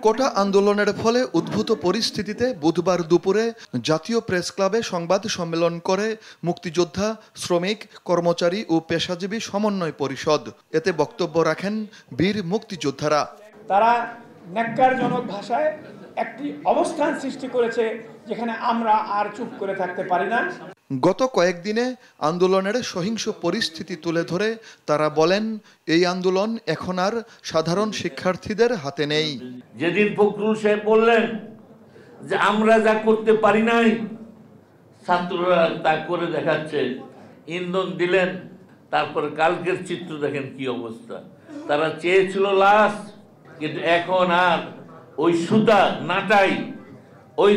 কোটা আন্দোলনের ফলে উদ্ভূত পরিস্থিতিতে বুধবার দুপুরে জাতীয় প্রেস ক্লাবে সংবাদ সম্মেলন করে মুক্তিযোদ্ধা, শ্রমিক, কর্মচারী ও পেশাজীবী সমন্বয় পরিষদ। এতে বক্তব্য রাখেন বীর মুক্তিযোদ্ধারা। তারা ন্যাক্কারজনক ভাষায় একটি অবস্থান সৃষ্টি করেছে যেখানে আমরা আর চুপ করে থাকতে পারি না। গত কয়েকদিনে আন্দোলনের সহিংস পরিস্থিতি তুলে ধরে তারা বলেন, এই আন্দোলন এখন আর সাধারণ শিক্ষার্থীদের হাতে নেই। যেদিন ফখরুল সাহেব বললেন যে আমরা যা করতে পারি নাই ছাত্ররা তা করে দেখাচ্ছে, ইন্ধন দিলেন, তারপর কালকের চিত্র দেখেন কি অবস্থা। তারা চেয়েছিল লাশ, কিন্তু এখন আর ওই সুতা নাটাই ওই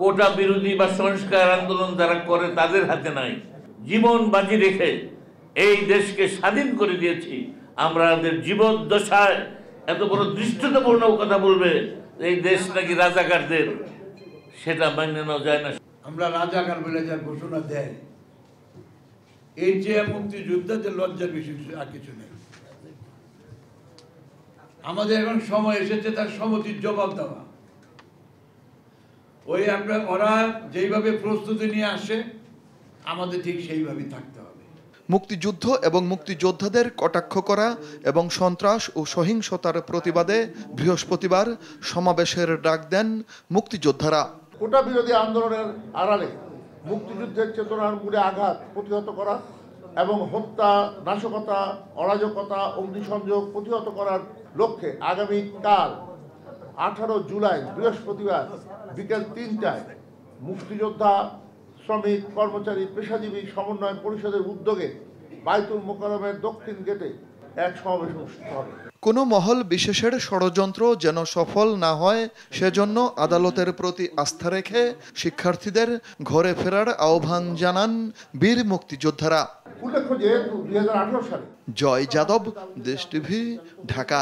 কোটা বিরোধী বা সংস্কার আন্দোলন যারা করে তাদের হাতে নাই। জীবন বাজি রেখে এই দেশকে স্বাধীন করে দিয়েছি আমরা। আমাদের জীবদ্দশায় এত বড় দৃষ্টতাপূর্ণ কথা বলবে এই দেশ নাকি রাজাকারদের, সেটা মান্য নেওয়া যায় না। আমরা রাজাকার বলে যা ঘোষণা দেয়, এই যে মুক্তিযোদ্ধাদের লজ্জার বিষয় আর কিছু নেই। আমাদের এখন সময় এসেছে তার সম্মতির জবাব দেওয়া। ওই আমরা ওরা যেইভাবে প্রস্তুতি নিয়ে আসে আমাদের ঠিক সেইভাবেই থাকতে হবে। মুক্তিযুদ্ধ এবং মুক্তিযোদ্ধাদের কটাক্ষ করা এবং সন্ত্রাস ও সহিংসতার প্রতিবাদে বৃহস্পতিবার সমাবেশের ডাক দেন মুক্তিযোদ্ধারা। কোটা বিরোধী আন্দোলনের আড়ালে মুক্তিযুদ্ধের চেতনার মূলে আঘাত প্রতিহত করা এবং হত্যা, নাশকতা, অরাজকতা, অগ্নিসংযোগ প্রতিহত করার লক্ষ্যে আগামীকাল 18 জুলাই বৃহস্পতিবার বিকেল 3টায় মুক্তিযোদ্ধা, শ্রমিক, কর্মচারী, পেশাজীবী সমন্বয় পরিষদের উদ্যোগে বায়তুল মোকাররমের দক্ষিণ গেটে এক সমাবেশ অনুষ্ঠিত হবে। কোনো মহল বিশেষের ষড়যন্ত্র যেন সফল না হয় সেজন্য আদালতের প্রতি আস্থা রেখে শিক্ষার্থীদের ঘরে ফেরার আহ্বান জানান বীর মুক্তিযোদ্ধারা। উল্লেখ্য যে 2018 সালে জয় যাদব, দেশ টিভি, ঢাকা।